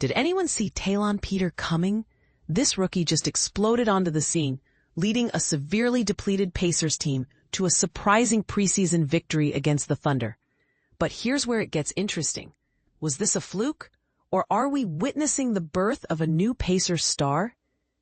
Did anyone see Taelon Peter coming? This rookie just exploded onto the scene, leading a severely depleted Pacers team to a surprising preseason victory against the Thunder. But here's where it gets interesting. Was this a fluke? Or are we witnessing the birth of a new Pacers star?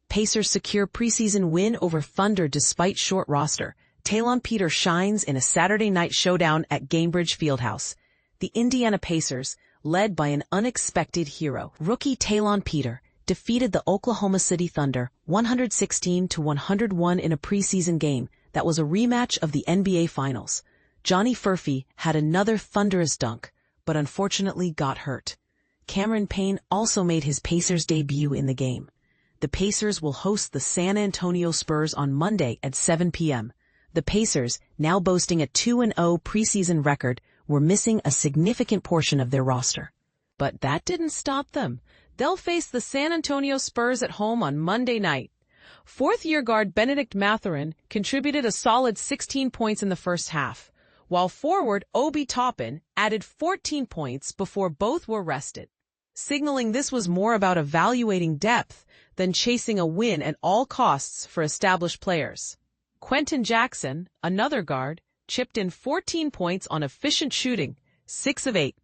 Pacers secure preseason win over Thunder despite short roster. Taelon Peter shines in a Saturday night showdown at Gainbridge Fieldhouse. The Indiana Pacers, led by an unexpected hero, rookie Taelon Peter, defeated the Oklahoma City Thunder 116-101 in a preseason game that was a rematch of the NBA Finals. Johnny Furphy had another thunderous dunk, but unfortunately got hurt. Payne also made his Pacers debut in the game. The Pacers will host the San Antonio Spurs on Monday at 7 p.m. The Pacers, now boasting a 2-0 preseason record, were missing a significant portion of their roster. But that didn't stop them. They'll face the San Antonio Spurs at home on Monday night. Fourth-year guard Benedict Mathurin contributed a solid 16 points in the first half, while forward Obi Toppin added 14 points before both were rested, signaling this was more about evaluating depth than chasing a win at all costs for established players. Quentin Jackson, another guard, chipped in 14 points on efficient shooting, 6 of 8,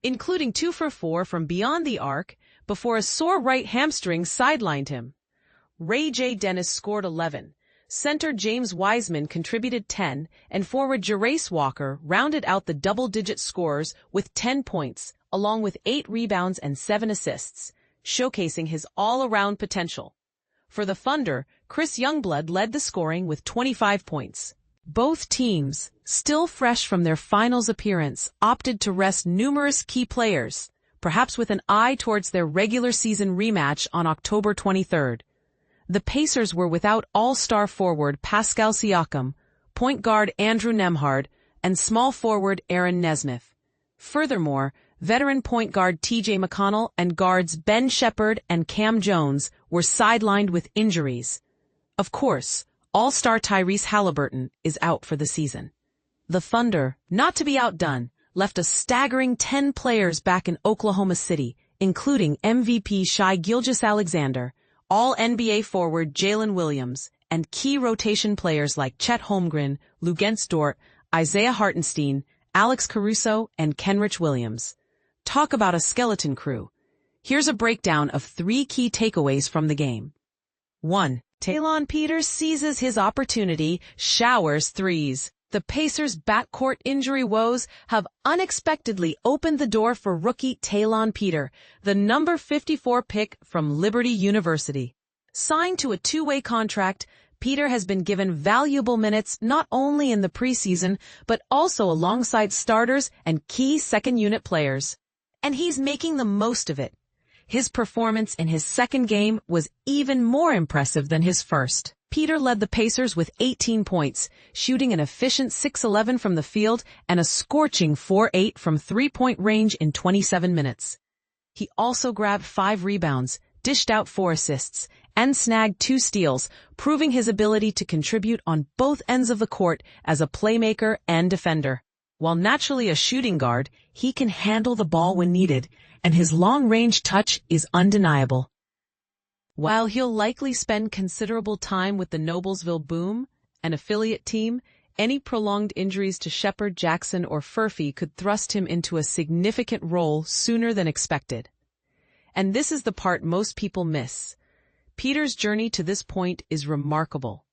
including 2 for 4 from beyond the arc before a sore right hamstring sidelined him. Ray J. Dennis scored 11. Center James Wiseman contributed 10, and forward Jarace Walker rounded out the double-digit scores with 10 points, along with 8 rebounds and 7 assists, showcasing his all-around potential. For the Thunder, Chris Youngblood led the scoring with 25 points. Both teams, still fresh from their finals appearance, opted to rest numerous key players, perhaps with an eye towards their regular season rematch on October 23rd. The Pacers were without all-star forward Pascal Siakam, point guard Andrew Nembhard, and small forward Aaron Nesmith. Furthermore, veteran point guard T.J. McConnell and guards Ben Shepherd and Cam Jones were sidelined with injuries. Of course, all-star Tyrese Halliburton is out for the season. The Thunder, not to be outdone, left a staggering 10 players back in Oklahoma City, including MVP Shai Gilgeous-Alexander, All-NBA forward Jalen Williams, and key rotation players like Chet Holmgren, Luguentz Dort, Isaiah Hartenstein, Alex Caruso, and Kenrich Williams. Talk about a skeleton crew. Here's a breakdown of 3 key takeaways from the game. 1. Taelon Peter seizes his opportunity, showers threes. The Pacers' backcourt injury woes have unexpectedly opened the door for rookie Taelon Peter, the number 54 pick from Liberty University. Signed to a 2-way contract, Peter has been given valuable minutes not only in the preseason, but also alongside starters and key second-unit players. And he's making the most of it. His performance in his second game was even more impressive than his first. Peter led the Pacers with 18 points, shooting an efficient 6-11 from the field and a scorching 4-8 from three-point range in 27 minutes. He also grabbed 5 rebounds, dished out 4 assists, and snagged 2 steals, proving his ability to contribute on both ends of the court as a playmaker and defender. While naturally a shooting guard, he can handle the ball when needed, and his long-range touch is undeniable. While he'll likely spend considerable time with the Noblesville Boom, an affiliate team, any prolonged injuries to Shepherd, Jackson, or Furphy could thrust him into a significant role sooner than expected. And this is the part most people miss. Peter's journey to this point is remarkable.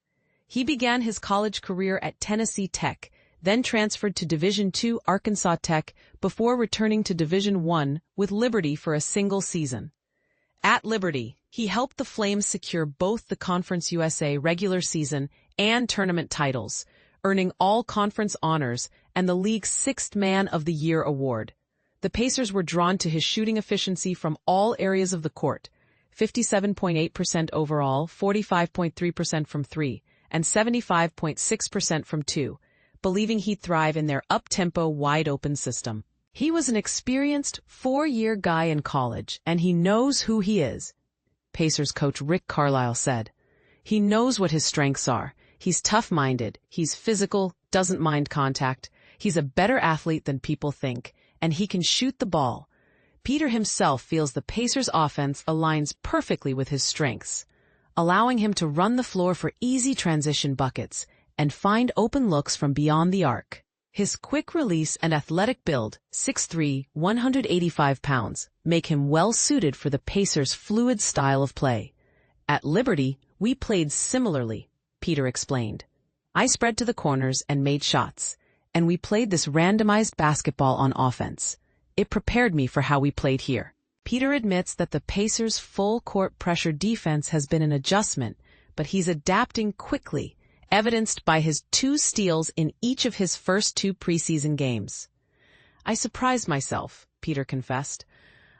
He began his college career at Tennessee Tech, then transferred to Division II Arkansas Tech before returning to Division I with Liberty for a single season. At Liberty, he helped the Flames secure both the Conference USA regular season and tournament titles, earning all conference honors and the league's 6th Man of the Year award. The Pacers were drawn to his shooting efficiency from all areas of the court, 57.8% overall, 45.3% from 3, and 75.6% from 2, believing he'd thrive in their up-tempo, wide-open system. He was an experienced 4-year guy in college, and he knows who he is, Pacers coach Rick Carlisle said. He knows what his strengths are. He's tough-minded, he's physical, doesn't mind contact, he's a better athlete than people think, and he can shoot the ball. Peter himself feels the Pacers' offense aligns perfectly with his strengths, allowing him to run the floor for easy transition buckets and find open looks from beyond the arc. His quick release and athletic build, 6'3", 185 pounds, make him well-suited for the Pacers' fluid style of play. At Liberty, we played similarly, Peter explained. I spread to the corners and made shots, and we played this randomized basketball on offense. It prepared me for how we played here. Peter admits that the Pacers' full-court pressure defense has been an adjustment, but he's adapting quickly, evidenced by his 2 steals in each of his first 2 preseason games. I surprised myself, Peter confessed.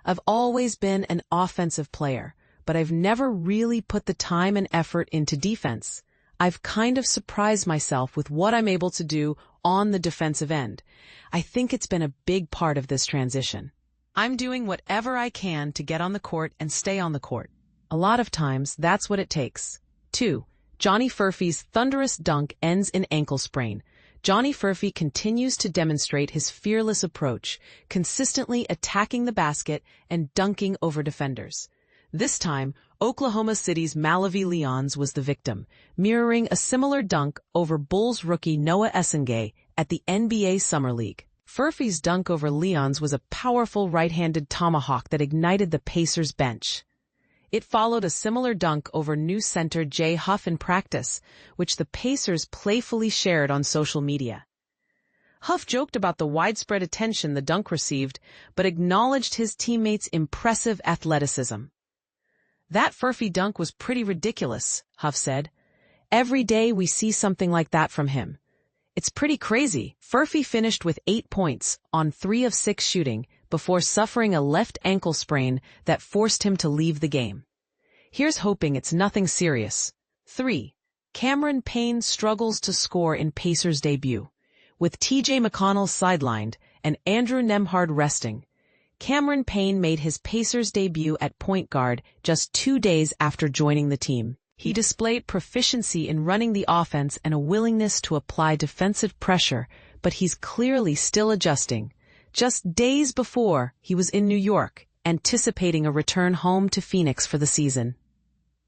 I've always been an offensive player, but I've never really put the time and effort into defense. I've kind of surprised myself with what I'm able to do on the defensive end. I think it's been a big part of this transition. I'm doing whatever I can to get on the court and stay on the court. A lot of times, that's what it takes. 2. Johnny Furphy's thunderous dunk ends in ankle sprain. Johnny Furphy continues to demonstrate his fearless approach, consistently attacking the basket and dunking over defenders. This time, Oklahoma City's Malavi Leons was the victim, mirroring a similar dunk over Bulls rookie Noah Essengay at the NBA Summer League. Furphy's dunk over Leons was a powerful right-handed tomahawk that ignited the Pacers' bench. It followed a similar dunk over new center Jay Huff in practice, which the Pacers playfully shared on social media. Huff joked about the widespread attention the dunk received, but acknowledged his teammates' impressive athleticism. That Furphy dunk was pretty ridiculous, Huff said. Every day we see something like that from him. It's pretty crazy. Furphy finished with 8 points on 3 of 6 shooting before suffering a left ankle sprain that forced him to leave the game. Here's hoping it's nothing serious. 3. Cameron Payne struggles to score in Pacers' debut. With T.J. McConnell sidelined and Andrew Nembhard resting, Cameron Payne made his Pacers' debut at point guard just 2 days after joining the team. He displayed proficiency in running the offense and a willingness to apply defensive pressure, but he's clearly still adjusting. Just days before, he was in New York, anticipating a return home to Phoenix for the season.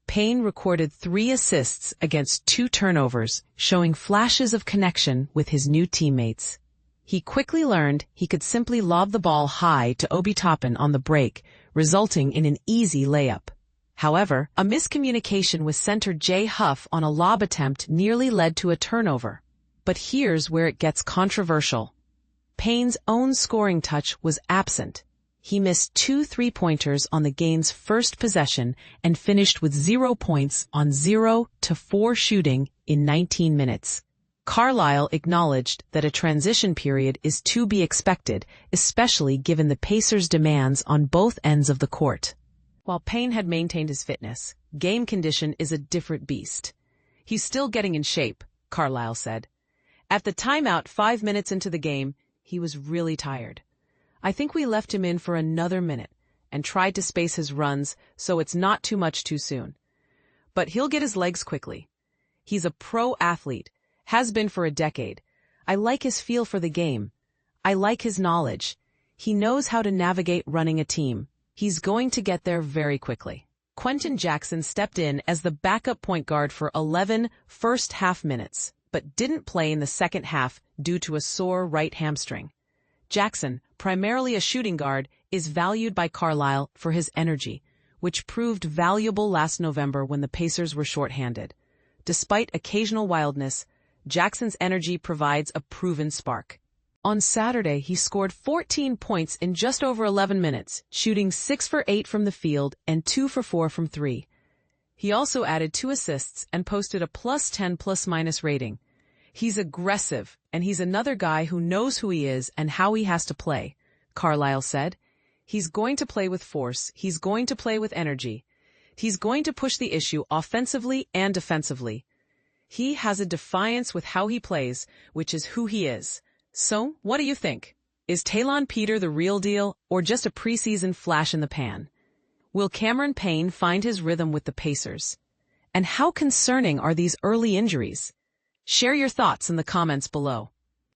Payne recorded 3 assists against 2 turnovers, showing flashes of connection with his new teammates. He quickly learned he could simply lob the ball high to Obi Toppin on the break, resulting in an easy layup. However, a miscommunication with center Jay Huff on a lob attempt nearly led to a turnover. But here's where it gets controversial. Payne's own scoring touch was absent. He missed 2 3-pointers on the game's first possession and finished with 0 points on 0-4 shooting in 19 minutes. Carlisle acknowledged that a transition period is to be expected, especially given the Pacers' demands on both ends of the court. While Payne had maintained his fitness, game condition is a different beast. He's still getting in shape, Carlisle said. At the timeout 5 minutes into the game, he was really tired. I think we left him in for another minute and tried to space his runs so it's not too much too soon. But he'll get his legs quickly. He's a pro athlete, has been for a decade. I like his feel for the game. I like his knowledge. He knows how to navigate running a team. He's going to get there very quickly. Quentin Jackson stepped in as the backup point guard for 11 first-half minutes, but didn't play in the second half due to a sore right hamstring. Jackson, primarily a shooting guard, is valued by Carlisle for his energy, which proved valuable last November when the Pacers were shorthanded. Despite occasional wildness, Jackson's energy provides a proven spark. On Saturday, he scored 14 points in just over 11 minutes, shooting 6 for 8 from the field and 2 for 4 from 3. He also added 2 assists and posted a +10 ± rating. He's aggressive, and he's another guy who knows who he is and how he has to play, Carlisle said. He's going to play with force. He's going to play with energy. He's going to push the issue offensively and defensively. He has a defiance with how he plays, which is who he is. So, what do you think? Is Taelon Peter the real deal, or just a preseason flash in the pan? Will Cameron Payne find his rhythm with the Pacers? And how concerning are these early injuries? Share your thoughts in the comments below.